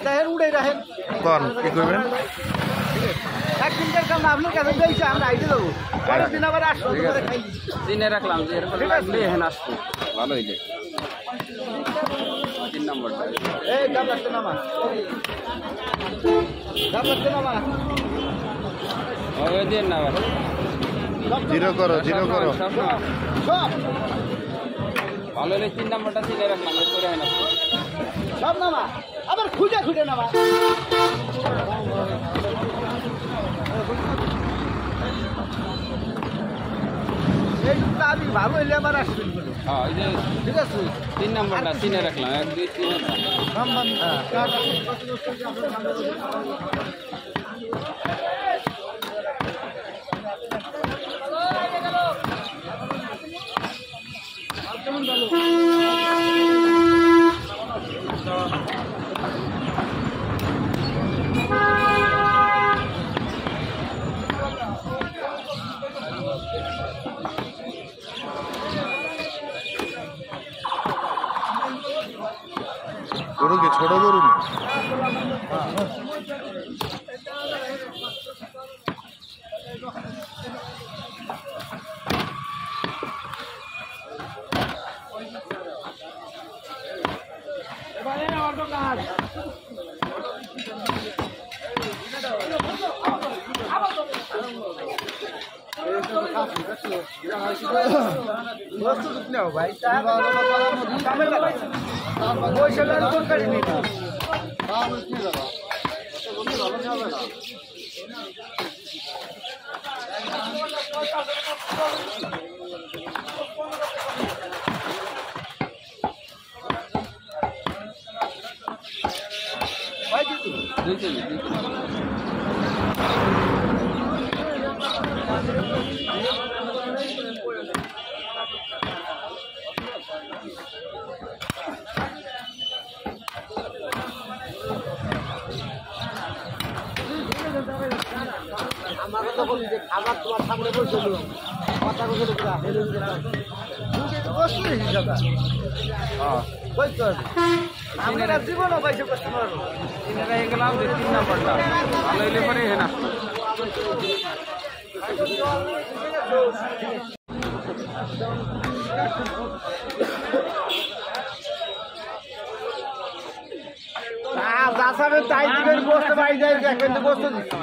দেখেন উড়ে রাখেন কোন কি করবেন একদিনকার কাম আপনার কাছে দিয়েছে আমরা আইতে দেবো পরের দিন আবার আসবো তোমাদের খাই দিনে রাখলাম যে এরকম লাগলে এখানে আসবো ভালো হইলে 3 নম্বরটা এই দাম লাগছে নামা দাম লাগছে নামা ওই দিন না জিরো করো সব ভালো হলে 3 নম্বরটা দিনে রাখলাম এরপরে হয় না সব নামা আবার খুঁজে খুঁজে নামা এই জুতা আমি ভালো হইলে আবার আসবেন হ্যাঁ এই যে ঠিক আছে 3 নম্বরটা দিনে রাখলাম 1 2 গরু কি ছোট গরু না ভাই তরকারি নেই আমার তো বলি যে খাবার তোমার সামনে বসে কথা বলে বসলে হিসাবে আমরা জীবনও পাইছে কাস্টমার দিনে রেখে গেলাম 3 নম্বরটা ভালো হইলে পরে এখানে আসবো যা সাবে তাই দিবেন বসতে পাই যায় কিন্তু বসতে দিচ্ছি